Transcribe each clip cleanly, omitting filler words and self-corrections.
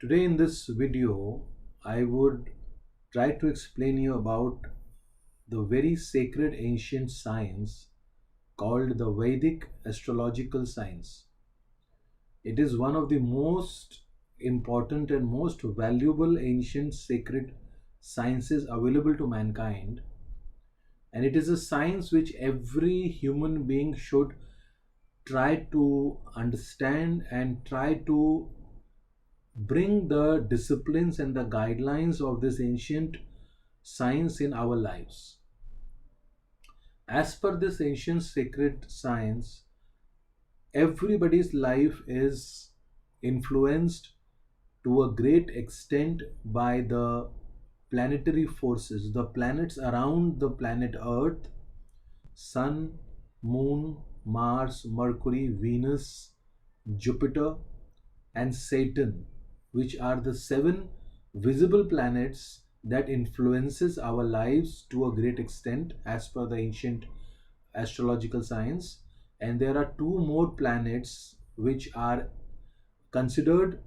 Today in this video, I would try to explain you about the very sacred ancient science called the Vedic Astrological Science. It is one of the most important and most valuable ancient sacred sciences available to mankind, and it is a science which every human being should try to understand and try to bring the disciplines and the guidelines of this ancient science in our lives. As per this ancient sacred science, everybody's life is influenced to a great extent by the planetary forces, the planets around the planet Earth: Sun, Moon, Mars, Mercury, Venus, Jupiter, and Saturn, which are the seven visible planets that influences our lives to a great extent as per the ancient astrological science. And there are two more planets which are considered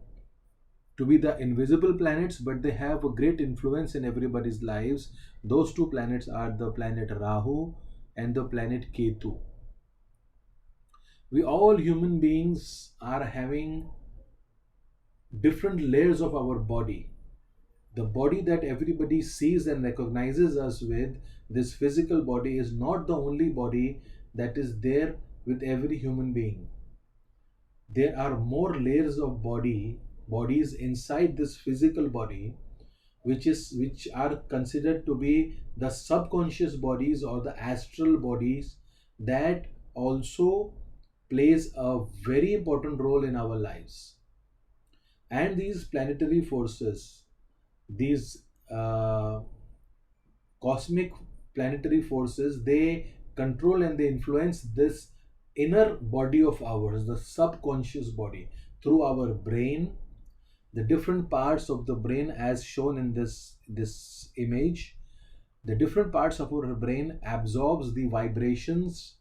to be the invisible planets, but they have a great influence in everybody's lives. Those two planets are the planet Rahu and the planet Ketu. We all human beings are having different layers of our body. The body that everybody sees and recognizes us with, this physical body, is not the only body that is there with every human being. There are more layers of bodies inside this physical body, which are considered to be the subconscious bodies or the astral bodies, that also plays a very important role in our lives. And these planetary forces, these cosmic planetary forces, they control and they influence this inner body of ours, the subconscious body, through our brain. The different parts of the brain, as shown in this image, the different parts of our brain absorbs the vibrations,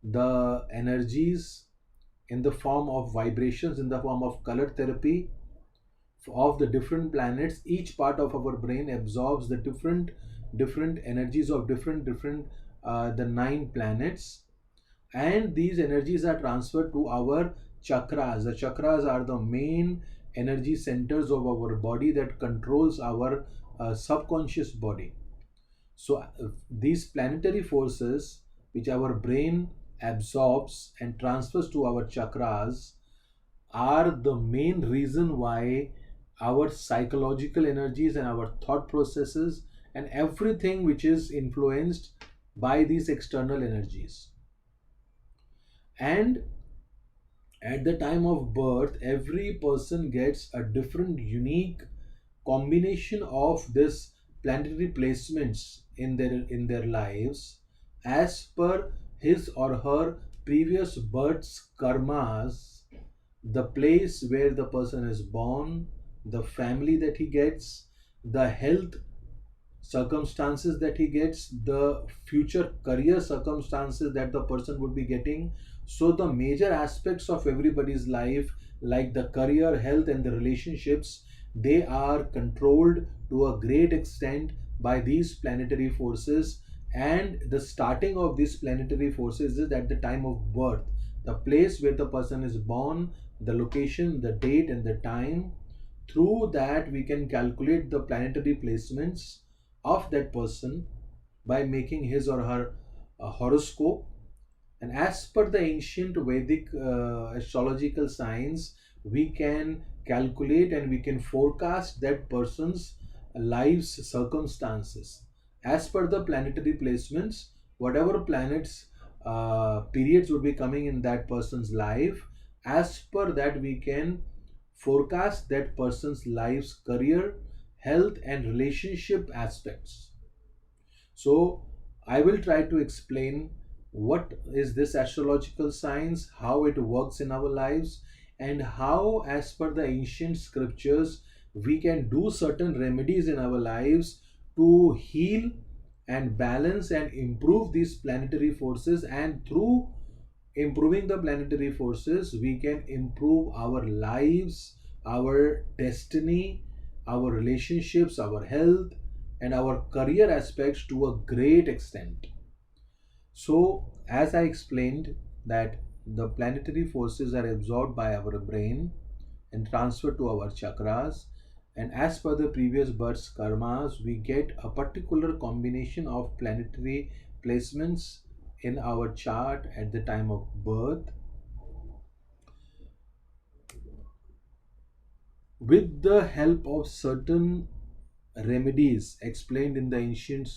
the energies, in the form of vibrations, in the form of color therapy of the different planets. Each part of our brain absorbs the different energies of different the nine planets, and these energies are transferred to our chakras. The chakras are the main energy centers of our body that controls our subconscious body. So these planetary forces which our brain absorbs and transfers to our chakras are the main reason why our psychological energies and our thought processes and everything which is influenced by these external energies. And at the time of birth, every person gets a different unique combination of this planetary placements in their lives, as per his or her previous birth's karmas, the place where the person is born, the family that he gets, the health circumstances that he gets, the future career circumstances that the person would be getting. So the major aspects of everybody's life, like the career, health, and the relationships, they are controlled to a great extent by these planetary forces. And the starting of these planetary forces is at the time of birth, the place where the person is born, the location, the date, and the time. Through that, we can calculate the planetary placements of that person by making his or her horoscope. And as per the ancient Vedic astrological science, we can calculate and we can forecast that person's life's circumstances. As per the planetary placements, whatever planets periods would be coming in that person's life, as per that we can forecast that person's life's career, health, and relationship aspects. So I will try to explain what is this astrological science, how it works in our lives, and how, as per the ancient scriptures, we can do certain remedies in our lives to heal and balance and improve these planetary forces. And through improving the planetary forces, we can improve our lives our destiny, our relationships, our health, and our career aspects to a great extent. So, as I explained, that the planetary forces are absorbed by our brain and transferred to our chakras. And as per the previous birth's karmas, we get a particular combination of planetary placements in our chart at the time of birth. With the help of certain remedies explained in the ancient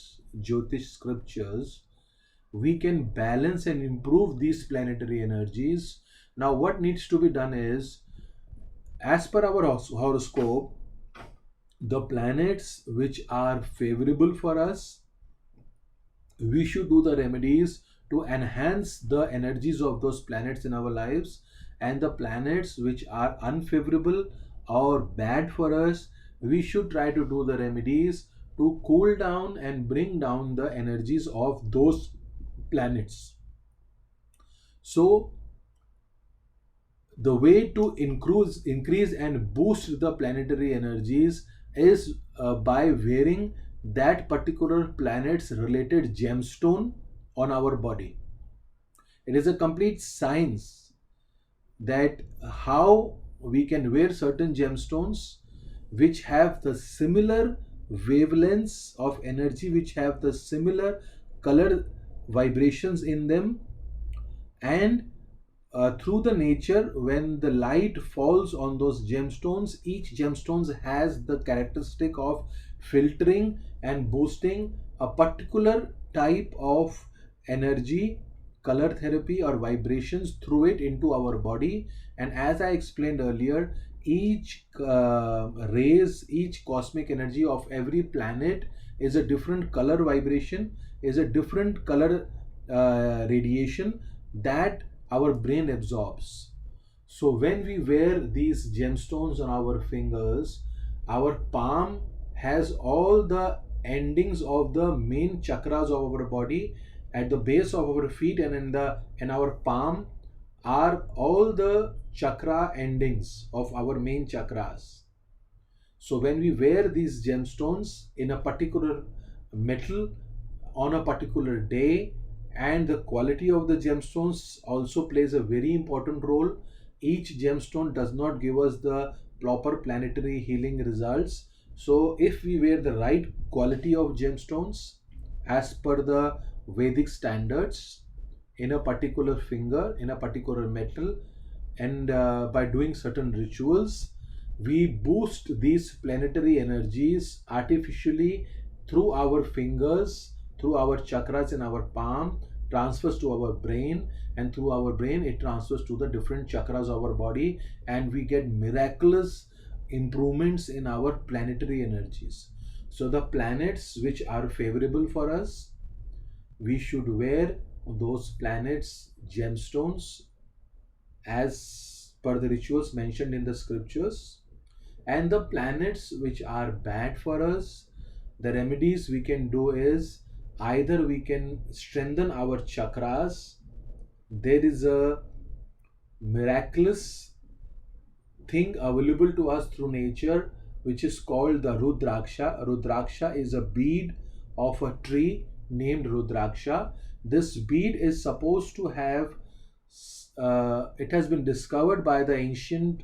Jyotish scriptures, we can balance and improve these planetary energies. Now, what needs to be done is, as per our horoscope, the planets which are favorable for us, we should do the remedies to enhance the energies of those planets in our lives, and the planets which are unfavorable or bad for us, we should try to do the remedies to cool down and bring down the energies of those planets. So the way to increase and boost the planetary energies is by wearing that particular planet's related gemstone on our body. It is a complete science that how we can wear certain gemstones which have the similar wavelengths of energy, which have the similar color vibrations in them, and through the nature, when the light falls on those gemstones, each gemstones has the characteristic of filtering and boosting a particular type of energy, color therapy or vibrations through it into our body. And as I explained earlier, each rays, each cosmic energy of every planet is a different color vibration, is a different color radiation that our brain absorbs. So when we wear these gemstones on our fingers, our palm has all the endings of the main chakras of our body. At the base of our feet and in our palm are all the chakra endings of our main chakras. So when we wear these gemstones in a particular metal on a particular day, and the quality of the gemstones also plays a very important role. Each gemstone does not give us the proper planetary healing results. So if we wear the right quality of gemstones as per the Vedic standards in a particular finger, in a particular metal, and by doing certain rituals, we boost these planetary energies artificially through our fingers, through our chakras in our palm, transfers to our brain, and through our brain it transfers to the different chakras of our body, and we get miraculous improvements in our planetary energies. So the planets which are favorable for us, we should wear those planets gemstones as per the rituals mentioned in the scriptures. And the planets which are bad for us, the remedies we can do is, either we can strengthen our chakras. There is a miraculous thing available to us through nature which is called the Rudraksha. Rudraksha is a bead of a tree named Rudraksha. This bead is supposed to have, it has been discovered by the ancient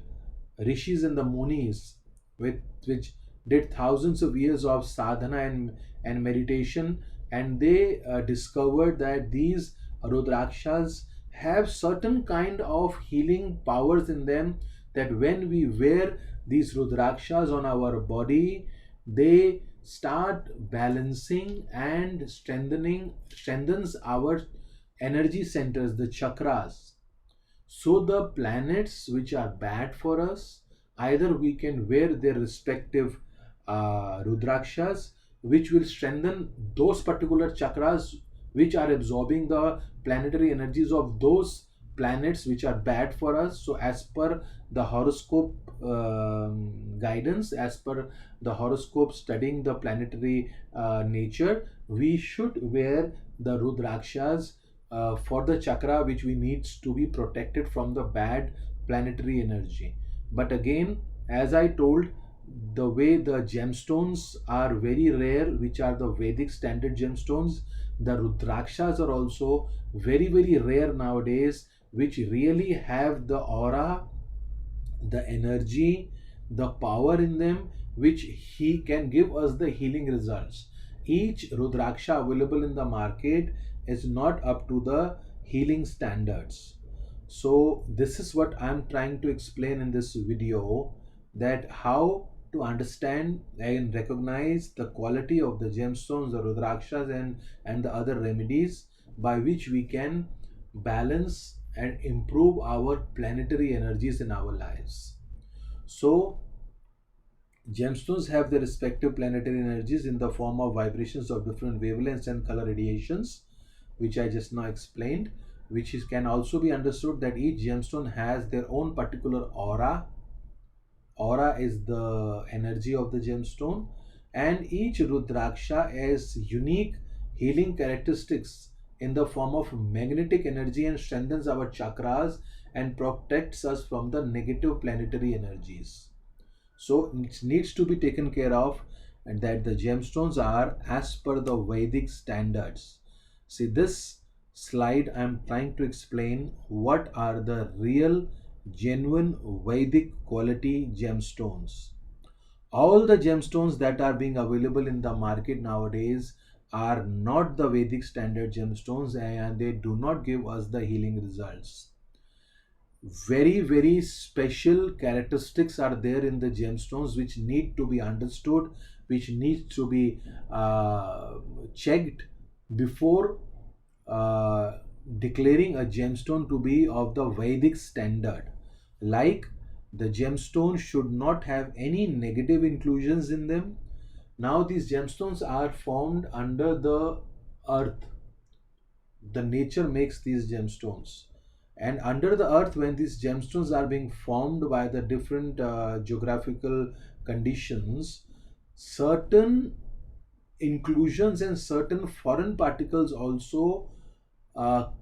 rishis and the munis, which did thousands of years of sadhana and meditation, and they discovered that these Rudrakshas have certain kind of healing powers in them, that when we wear these Rudrakshas on our body, they start balancing and strengthens our energy centers, the chakras. So the planets which are bad for us, either we can wear their respective Rudrakshas, which will strengthen those particular chakras which are absorbing the planetary energies of those planets which are bad for us. So as per the horoscope guidance, as per the horoscope studying the planetary nature, we should wear the Rudrakshas for the chakra which we needs to be protected from the bad planetary energy. But again, As I told, the way the gemstones are very rare, which are the Vedic standard gemstones, the Rudrakshas are also very, very rare nowadays, which really have the aura, the energy, the power in them, which he can give us the healing results. Each Rudraksha available in the market is not up to the healing standards. So this is what I'm trying to explain in this video, that how to understand and recognize the quality of the gemstones, the Rudrakshas, and the other remedies by which we can balance and improve our planetary energies in our lives. So, gemstones have their respective planetary energies in the form of vibrations of different wavelengths and color radiations, which I just now explained, can also be understood that each gemstone has their own particular aura. Aura is the energy of the gemstone, and each Rudraksha has unique healing characteristics in the form of magnetic energy and strengthens our chakras and protects us from the negative planetary energies. So it needs to be taken care of, and that the gemstones are as per the Vedic standards. See, this slide I'm trying to explain what are the real genuine Vedic quality gemstones. All the gemstones that are being available in the market nowadays are not the Vedic standard gemstones, and they do not give us the healing results. Very, very special characteristics are there in the gemstones which need to be understood, which needs to be checked before uh, declaring a gemstone to be of the Vedic standard. Like, the gemstone should not have any negative inclusions in them. Now these gemstones are formed under the earth. The nature makes these gemstones, and under the earth, when these gemstones are being formed by the different geographical conditions, certain inclusions and certain foreign particles also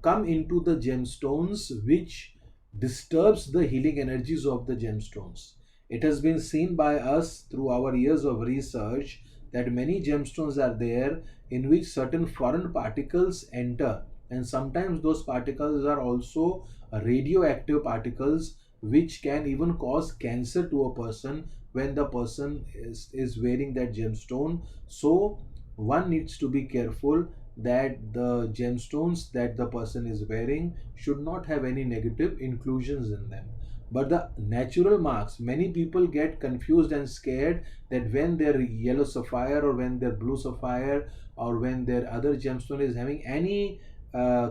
come into the gemstones, which disturbs the healing energies of the gemstones. It has been seen by us through our years of research that many gemstones are there in which certain foreign particles enter, and sometimes those particles are also radioactive particles which can even cause cancer to a person when the person is wearing that gemstone. So one needs to be careful that the gemstones that the person is wearing should not have any negative inclusions in them. But the natural marks, many people get confused and scared that when their yellow sapphire or when their blue sapphire or when their other gemstone is having any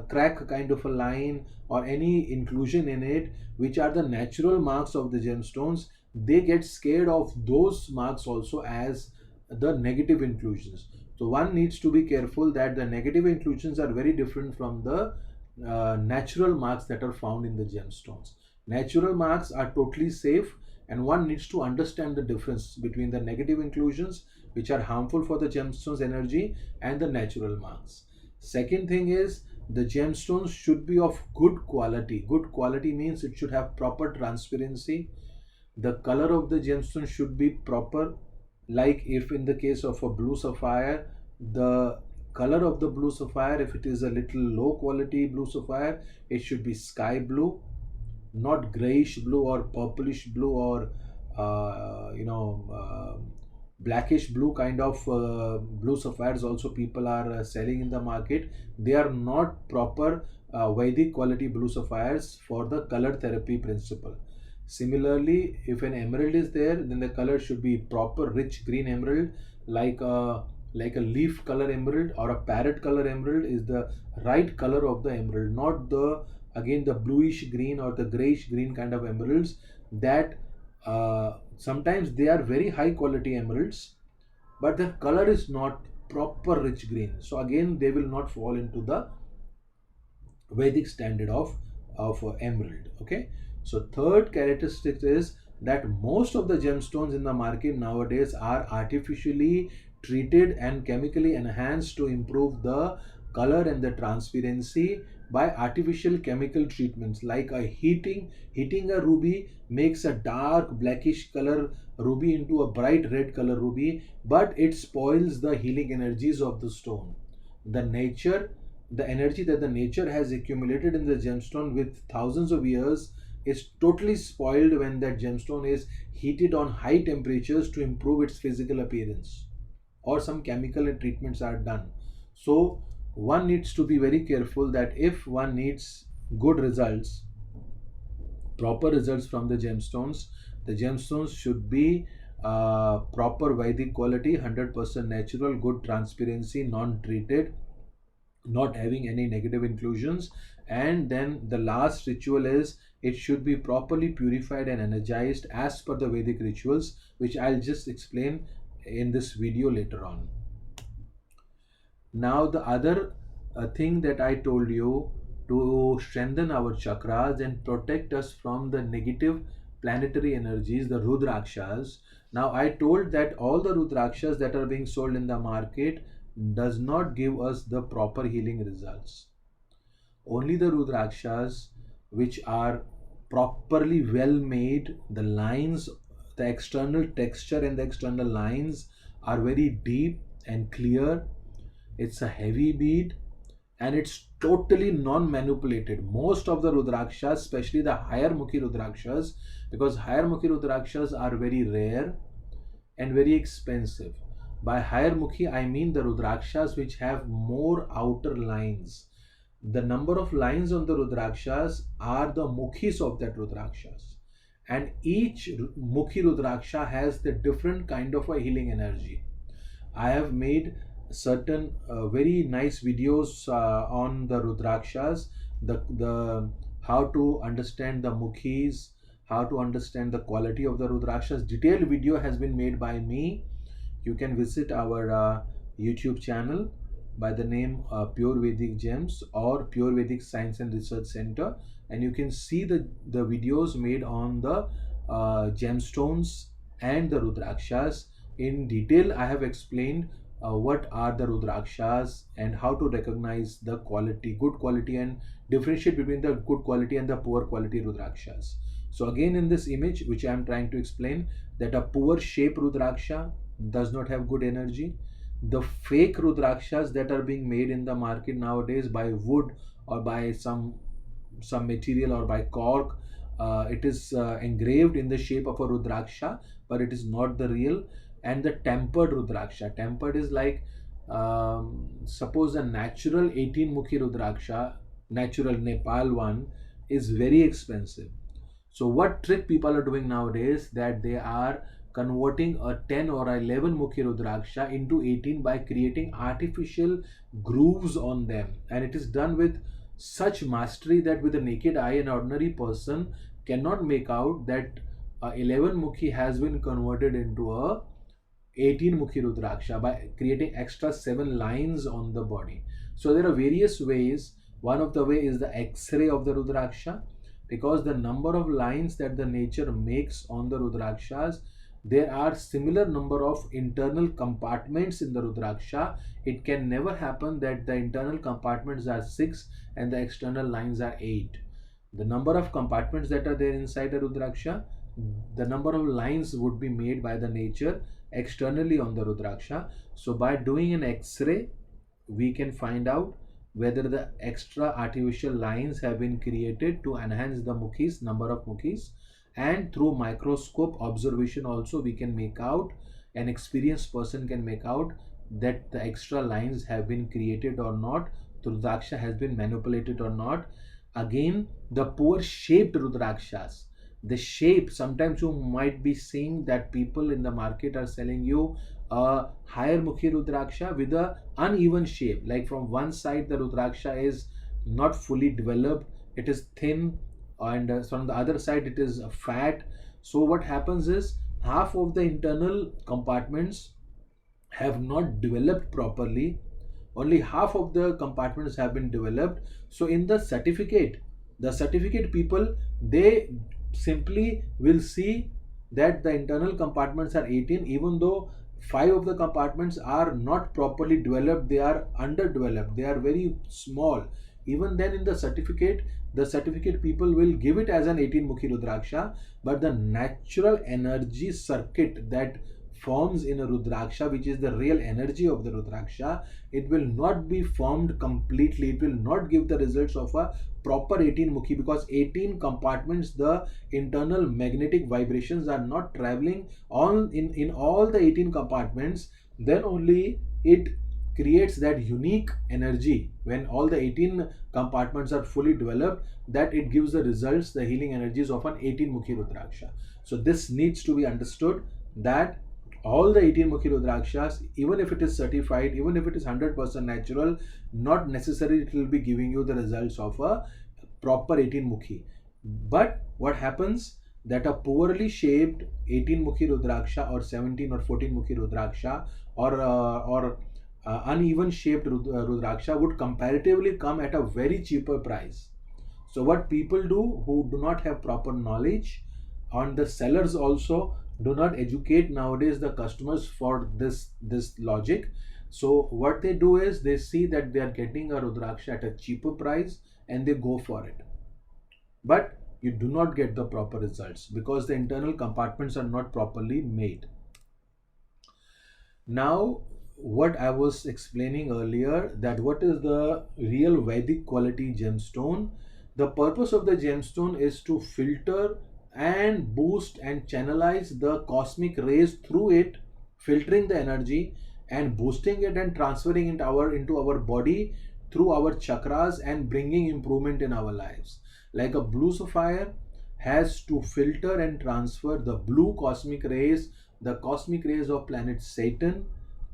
crack kind of a line or any inclusion in it, which are the natural marks of the gemstones, they get scared of those marks also as the negative inclusions. So one needs to be careful that the negative inclusions are very different from the natural marks that are found in the gemstones. Natural marks are totally safe, and one needs to understand the difference between the negative inclusions, which are harmful for the gemstone's energy, and the natural marks. Second thing is, the gemstones should be of good quality. Good quality means it should have proper transparency. The color of the gemstone should be proper. Like, if in the case of a blue sapphire, the color of the blue sapphire, if it is a little low quality blue sapphire, it should be sky blue, not grayish blue or purplish blue or blackish blue kind of blue sapphires also people are selling in the market. They are not proper Vedic quality blue sapphires for the color therapy principle. Similarly, if an emerald is there, then the color should be proper rich green emerald, like a leaf color emerald or a parrot color emerald is the right color of the emerald, not the again the bluish green or the grayish green kind of emeralds that sometimes they are very high quality emeralds, but their color is not proper rich green. So again, they will not fall into the Vedic standard of emerald. Okay, so third characteristic is that most of the gemstones in the market nowadays are artificially treated and chemically enhanced to improve the color and the transparency, by artificial chemical treatments, like a heating a ruby makes a dark blackish color ruby into a bright red color ruby, but it spoils the healing energies of the stone. The nature, the energy that the nature has accumulated in the gemstone with thousands of years is totally spoiled when that gemstone is heated on high temperatures to improve its physical appearance, or some chemical treatments are done. So one needs to be very careful that if one needs good results, proper results from the gemstones should be proper Vedic quality, 100% natural, good transparency, non treated, not having any negative inclusions. And then the last ritual is it should be properly purified and energized as per the Vedic rituals, which I'll just explain in this video later on. Now the other thing that I told you, to strengthen our chakras and protect us from the negative planetary energies, the Rudrakshas. Now I told that all the Rudrakshas that are being sold in the market does not give us the proper healing results. Only the Rudrakshas which are properly well made, the lines, the external texture and the external lines are very deep and clear. It's a heavy bead and it's totally non-manipulated. Most of the Rudrakshas, especially the higher Mukhi Rudrakshas, because higher Mukhi Rudrakshas are very rare and very expensive. By higher Mukhi, I mean the Rudrakshas which have more outer lines. The number of lines on the Rudrakshas are the Mukhis of that Rudrakshas. And each Mukhi Rudraksha has the different kind of a healing energy. I have made certain very nice videos on the Rudrakshas, the how to understand the Mukhis, how to understand the quality of the Rudrakshas. Detailed video has been made by me. You can visit our YouTube channel by the name Pure Vedic Gems or Pure Vedic Science and Research Center, and you can see the videos made on the gemstones and the Rudrakshas. In detail, I have explained what are the Rudrakshas and how to recognize the quality, good quality, and differentiate between the good quality and the poor quality Rudrakshas. So again, in this image which I am trying to explain, that a poor shape Rudraksha does not have good energy. The fake Rudrakshas that are being made in the market nowadays by wood or by some material or by cork, it is engraved in the shape of a Rudraksha, but it is not the real. And the tempered Rudraksha, tempered is like, suppose a natural 18 Mukhi Rudraksha, natural Nepal one, is very expensive. So what trick people are doing nowadays, that they are converting a 10 or 11 Mukhi Rudraksha into 18 by creating artificial grooves on them, and it is done with such mastery that with the naked eye an ordinary person cannot make out that 11 Mukhi has been converted into a 18 Mukhi Rudraksha by creating extra 7 lines on the body. So there are various ways. One of the way is the X-ray of the Rudraksha, because the number of lines that the nature makes on the Rudrakshas, there are similar number of internal compartments in the Rudraksha. It can never happen that the internal compartments are 6 and the external lines are 8. The number of compartments that are there inside a Rudraksha, the number of lines would be made by the nature externally on the Rudraksha. So by doing an X-ray, we can find out whether the extra artificial lines have been created to enhance the Mukhis, number of Mukhis, and through microscope observation also we can make out, an experienced person can make out that the extra lines have been created or not, the Rudraksha has been manipulated or not. Again, the poor shaped Rudrakshas, the shape, sometimes you might be seeing that people in the market are selling you a higher Mukhi Rudraksha with a uneven shape, like from one side the Rudraksha is not fully developed, it is thin, and from the other side it is fat. So what happens is half of the internal compartments have not developed properly, only half of the compartments have been developed. So in the certificate people, they simply will see that the internal compartments are 18, even though 5 of the compartments are not properly developed, they are underdeveloped, they are very small. even then in the certificate people will give it as an 18 mukhi Rudraksha, but the natural energy circuit that forms in a Rudraksha, which is the real energy of the Rudraksha, it will not be formed completely. It will not give the results of a proper 18 mukhi, because 18 compartments, the internal magnetic vibrations are not traveling on in all the 18 compartments. Then only it creates that unique energy when all the 18 compartments are fully developed, that it gives the results, the healing energies of an 18 mukhi Rudraksha. So this needs to be understood, that all the 18 mukhi Rudrakshas, even if it is certified, even if it is 100% natural, not necessarily it will be giving you the results of a proper 18 mukhi. But what happens, that a poorly shaped 18 mukhi Rudraksha or 17 or 14 mukhi Rudraksha, or uneven shaped Rudraksha would comparatively come at a very cheaper price. So what people do who do not have proper knowledge, and the sellers also do not educate nowadays the customers for this logic. So what they do is, they see that they are getting a Rudraksha at a cheaper price and they go for it, but you do not get the proper results because the internal compartments are not properly made. Now, what I was explaining earlier, that what is the real Vedic quality gemstone? The purpose of the gemstone is to filter and boost and channelize the cosmic rays through it, filtering the energy and boosting it and transferring it into our body through our chakras and bringing improvement in our lives. Like a blue sapphire has to filter and transfer the blue cosmic rays, the cosmic rays of planet Saturn,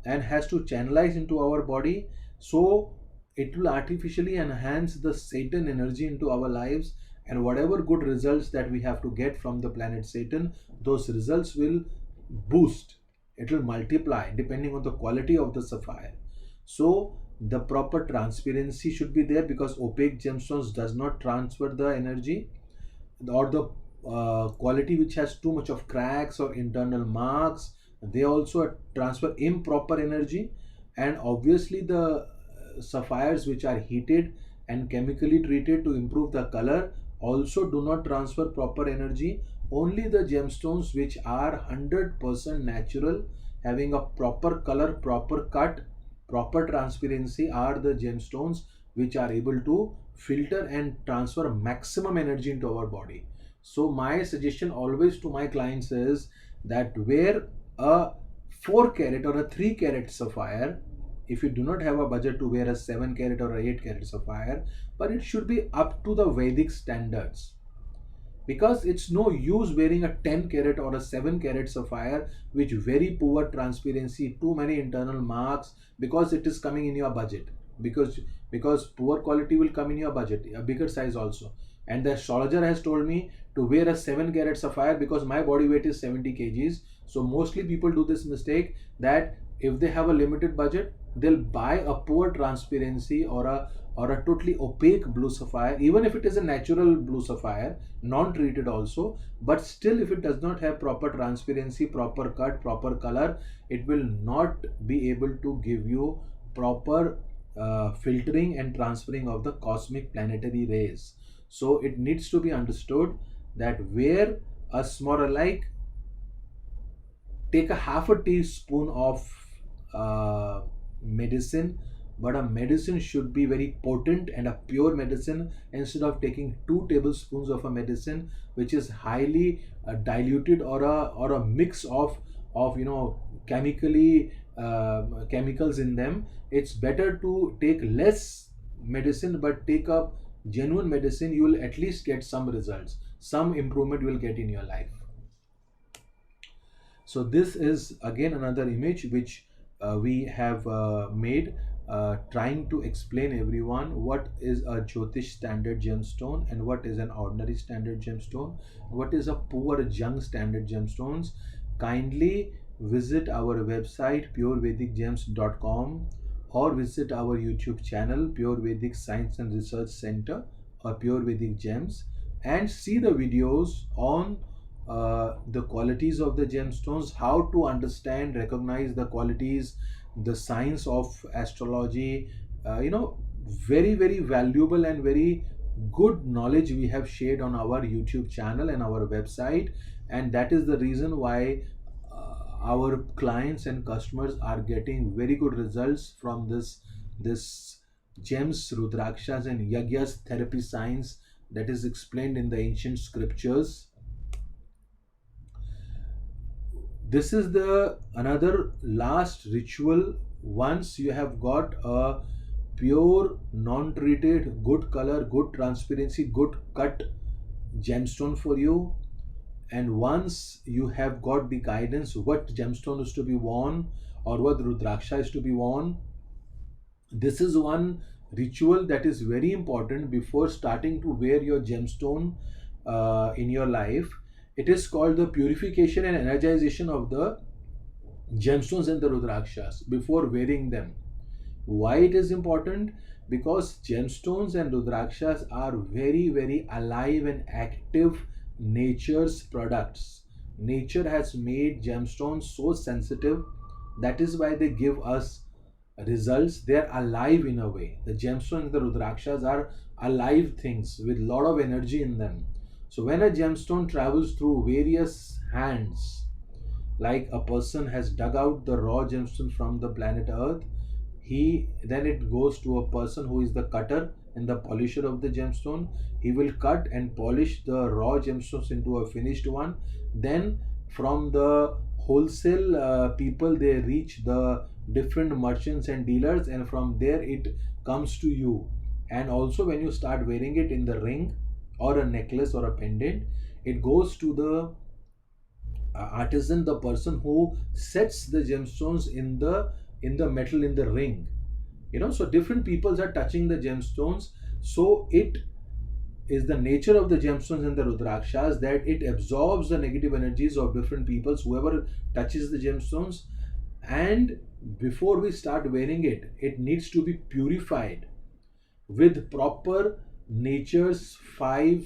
and has to channelize into our body, so it will artificially enhance the Saturn energy into our lives, and whatever good results that we have to get from the planet Saturn, those results will boost, it will multiply depending on the quality of the sapphire. So the proper transparency should be there, because opaque gemstones does not transfer the energy, or the quality which has too much of cracks or internal marks, they also transfer improper energy. And obviously the sapphires which are heated and chemically treated to improve the color also do not transfer proper energy. Only the gemstones which are 100% natural, having a proper color, proper cut, proper transparency, are the gemstones which are able to filter and transfer maximum energy into our body. So my suggestion always to my clients is that wear a 4 carat or a 3 carat sapphire if you do not have a budget to wear a 7 carat or a 8 carat sapphire, but it should be up to the Vedic standards, because it's no use wearing a 10 carat or a 7 carat sapphire which very poor transparency, too many internal marks, because it is coming in your budget, because poor quality will come in your budget, a bigger size also. And the astrologer has told me to wear a 7 carat sapphire because my body weight is 70 kgs. So mostly people do this mistake, that if they have a limited budget, they'll buy a poor transparency or a totally opaque blue sapphire, even if it is a natural blue sapphire, non-treated also, but still if it does not have proper transparency, proper cut, proper color, it will not be able to give you proper filtering and transferring of the cosmic planetary rays. So it needs to be understood that where a small, like take a half a teaspoon of medicine, but a medicine should be very potent and a pure medicine, instead of taking 2 tablespoons of a medicine which is highly diluted, or a mix of chemically chemicals in them. It's better to take less medicine but take up genuine medicine. You will at least get some results, some improvement you will get in your life. So this is again another image which we have made, trying to explain everyone what is a Jyotish standard gemstone and what is an ordinary standard gemstone, what is a poor junk standard gemstones. Kindly visit our website purevedic-gems.com, or visit our YouTube channel Pure Vedic Science and Research Center, or Pure Vedic Gems, and see the videos on the qualities of the gemstones, how to understand, recognize the qualities, the science of astrology, very, very valuable and very good knowledge we have shared on our YouTube channel and our website, and that is the reason why our clients and customers are getting very good results from this gems, Rudrakshas and Yagyas therapy science that is explained in the ancient scriptures. This is the another last ritual. Once you have got a pure, non-treated, good color, good transparency, good cut gemstone for you, and once you have got the guidance what gemstone is to be worn or what rudraksha is to be worn, this is one ritual that is very important before starting to wear your gemstone in your life. It is called the purification and energization of the gemstones and the rudrakshas before wearing them. Why it is important? Because gemstones and rudrakshas are very, very alive and active nature's products. Nature has made gemstones so sensitive, that is why they give us results. They're alive in a way. The gemstones and the rudrakshas are alive things with a lot of energy in them. So when a gemstone travels through various hands, like a person has dug out the raw gemstone from the planet earth, he then it goes to a person who is the cutter and the polisher of the gemstone. He will cut and polish the raw gemstones into a finished one. Then from the wholesale people, they reach the different merchants and dealers, and from there it comes to you. And also when you start wearing it in the ring or a necklace or a pendant, it goes to the artisan, the person who sets the gemstones in the metal in the ring. So different peoples are touching the gemstones. So it is the nature of the gemstones and the rudrakshas that it absorbs the negative energies of different peoples, whoever touches the gemstones. And before we start wearing it, it needs to be purified with proper nature's five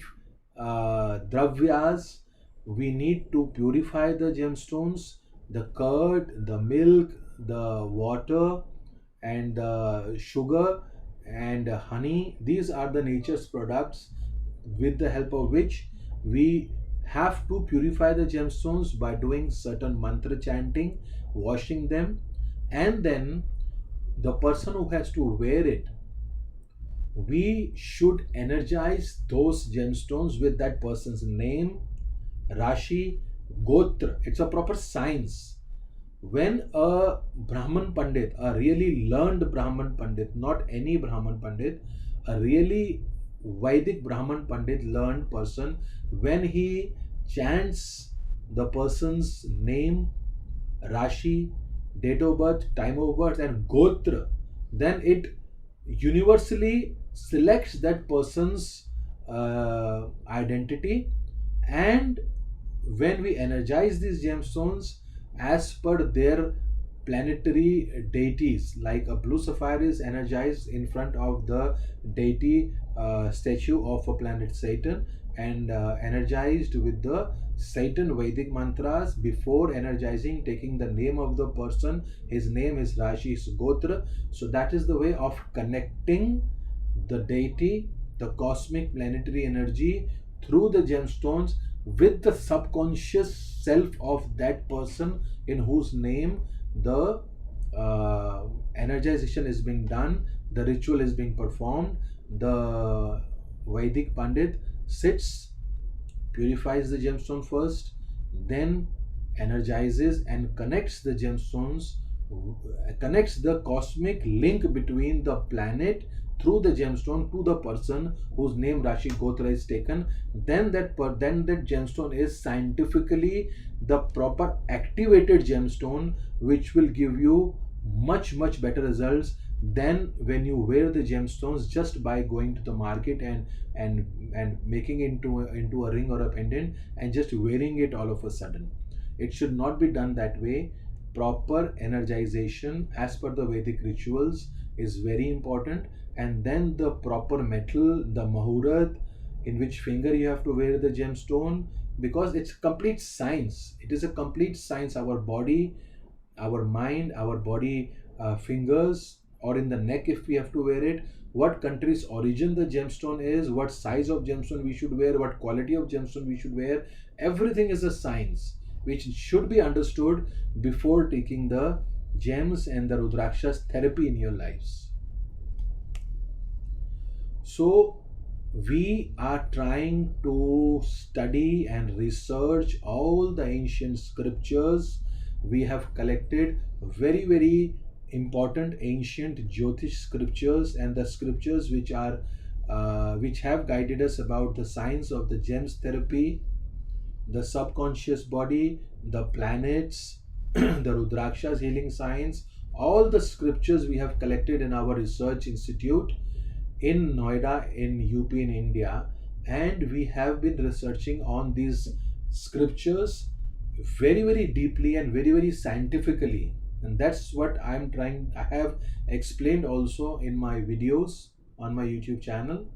dravyas. We need to purify the gemstones, the curd, the milk, the water, and the sugar and honey. These are the nature's products with the help of which we have to purify the gemstones by doing certain mantra chanting, washing them, and then the person who has to wear it, we should energize those gemstones with that person's name, Rashi, Gotra. It's a proper science. When a Brahman Pandit, a really learned Brahman Pandit, not any Brahman Pandit, a really Vedic Brahman Pandit, learned person, when he chants the person's name, Rashi, date of birth, time of birth, and Gotra, then it universally selects that person's identity. And when we energize these gemstones as per their planetary deities, like a blue sapphire is energized in front of the deity statue of a planet Saturn, and energized with the Satan Vedic mantras. Before energizing, taking the name of the person, his name is Rashi, is Gotra. So that is the way of connecting the deity, the cosmic planetary energy, through the gemstones with the subconscious self of that person in whose name the energization is being done, the ritual is being performed. The Vedic Pandit sits, purifies the gemstone first, then energizes and connects the gemstones, connects the cosmic link between the planet through the gemstone to the person whose name Rashi Gotra is taken. Then that gemstone is scientifically the proper activated gemstone, which will give you much better results than when you wear the gemstones just by going to the market and making it into a ring or a pendant and just wearing it all of a sudden. It should not be done that way. Proper energization as per the Vedic rituals is very important, and then the proper metal, the mahurat, in which finger you have to wear the gemstone, because it's complete science. It is a complete science. Our body, our mind, our body, fingers, or in the neck if we have to wear it, what country's origin the gemstone is, what size of gemstone we should wear, what quality of gemstone we should wear. Everything is a science which should be understood before taking the gems and the Rudrakshas therapy in your lives. So we are trying to study and research all the ancient scriptures. We have collected very important ancient Jyotish scriptures, and the scriptures which are which have guided us about the science of the gems therapy, the subconscious body, the planets, the Rudrakshas healing science. All the scriptures we have collected in our research institute in Noida in UP in India, and we have been researching on these scriptures very deeply and very scientifically, and that's what I have explained also in my videos on my YouTube channel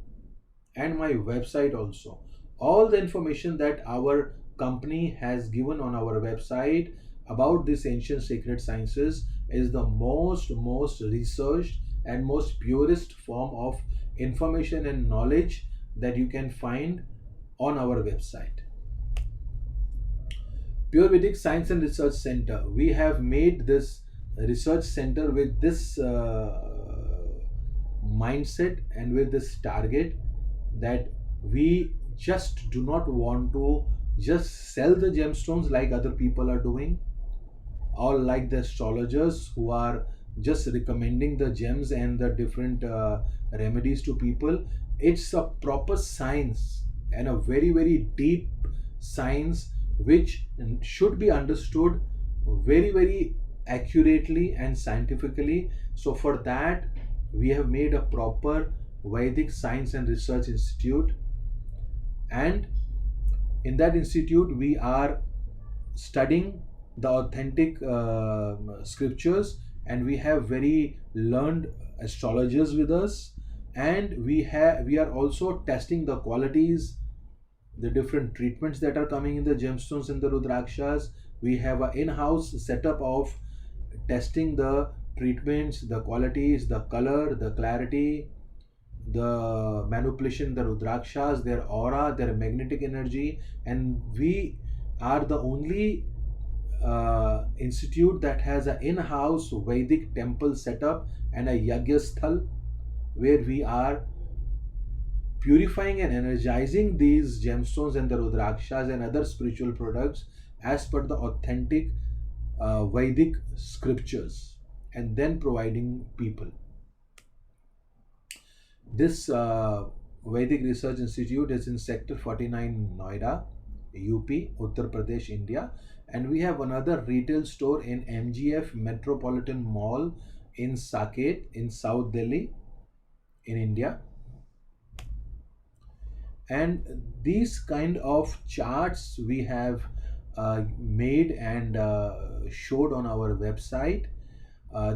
and my website also. All the information that our company has given on our website about this ancient sacred sciences is the most researched and most purest form of information and knowledge that you can find on our website. Pure Vedic Science and Research Center. We have made this research center with this mindset and with this target that we just do not want to just sell the gemstones like other people are doing, or like the astrologers who are just recommending the gems and the different remedies to people. It's a proper science and a very deep science which should be understood very accurately and scientifically. So for that we have made a proper Vedic Science and Research Institute, and in that institute we are studying the authentic scriptures, and we have very learned astrologers with us, and we are also testing the qualities, the different treatments that are coming in the gemstones and the Rudrakshas. We have an in-house setup of testing the treatments, the qualities, the color, the clarity, the manipulation, the Rudrakshas, their aura, their magnetic energy. And we are the only institute that has an in-house Vedic temple setup and a Yagyas where we are purifying and energizing these gemstones and the Rudrakshas and other spiritual products as per the authentic Vedic scriptures, and then providing people. This Vedic Research Institute is in Sector 49, Noida, UP, Uttar Pradesh, India, and we have another retail store in MGF Metropolitan Mall in Saket in South Delhi in India. And these kind of charts we have made and showed on our website.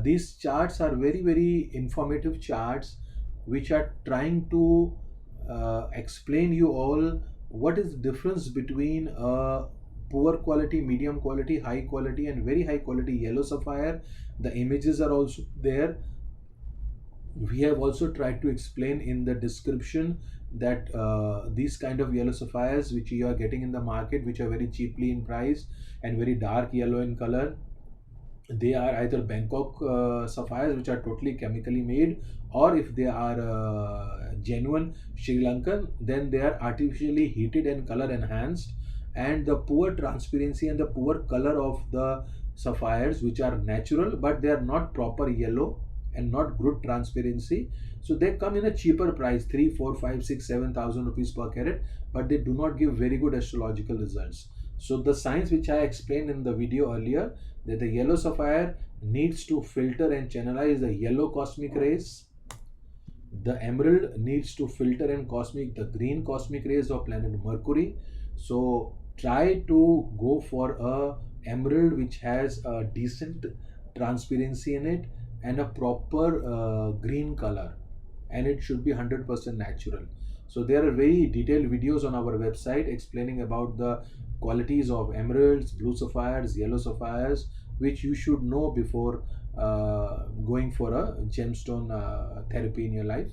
These charts are very informative charts which are trying to explain you all what is the difference between poor quality, medium quality, high quality and very high quality yellow sapphire. The images are also there. We have also tried to explain in the description that these kind of yellow sapphires which you are getting in the market, which are very cheaply in price and very dark yellow in color, they are either Bangkok sapphires which are totally chemically made, or if they are genuine Sri Lankan, then they are artificially heated and color enhanced. And the poor transparency and the poor color of the sapphires which are natural but they are not proper yellow and not good transparency, so they come in a cheaper price, 3, 4, 5, 6, 7,000 rupees per carat, but they do not give very good astrological results. So the science which I explained in the video earlier, that the yellow sapphire needs to filter and channelize the yellow cosmic rays, the emerald needs to filter and cosmic the green cosmic rays of planet Mercury. So try to go for a emerald which has a decent transparency in it and a proper green color, and it should be 100% natural. So there are very detailed videos on our website explaining about the qualities of emeralds, blue sapphires, yellow sapphires, which you should know before going for a gemstone therapy in your life.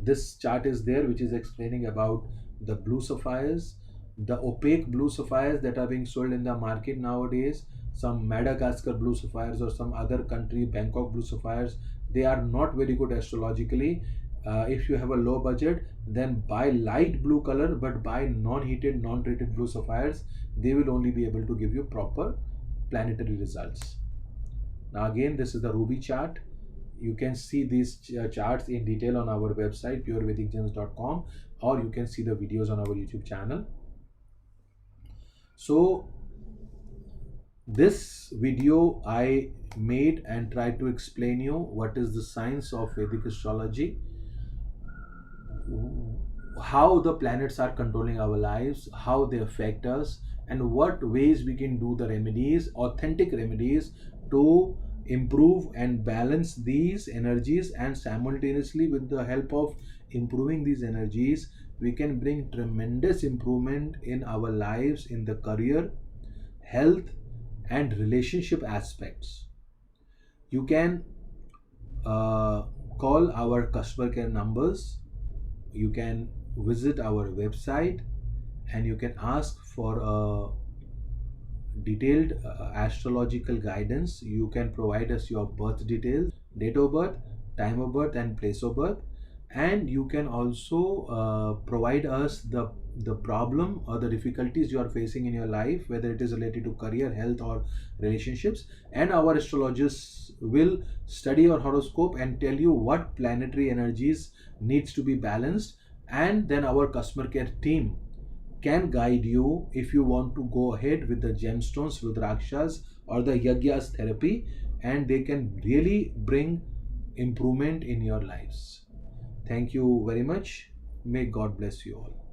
This chart is there, which is explaining about the blue sapphires, the opaque blue sapphires that are being sold in the market nowadays. Some Madagascar blue sapphires or some other country, Bangkok blue sapphires, they are not very good astrologically. If you have a low budget, then buy light blue color, but buy non-heated, non-treated blue sapphires. They will only be able to give you proper planetary results. Now again, this is the ruby chart. You can see these charts in detail on our website purevedic.com, or you can see the videos on our YouTube channel. So this video I made and tried to explain you what is the science of Vedic astrology, how the planets are controlling our lives, how they affect us, and what ways we can do the remedies, authentic remedies, to improve and balance these energies. And simultaneously, with the help of improving these energies, we can bring tremendous improvement in our lives, in the career, health, and relationship aspects. You can call our customer care numbers, you can visit our website, and you can ask for a detailed astrological guidance. You can provide us your birth details, date of birth, time of birth, and place of birth. And you can also provide us the problem or the difficulties you are facing in your life, whether it is related to career, health, or relationships. And our astrologists will study your horoscope and tell you what planetary energies needs to be balanced. And then our customer care team can guide you if you want to go ahead with the gemstones, Rudrakshas, or the Yagyas therapy, and they can really bring improvement in your lives. Thank you very much. May God bless you all.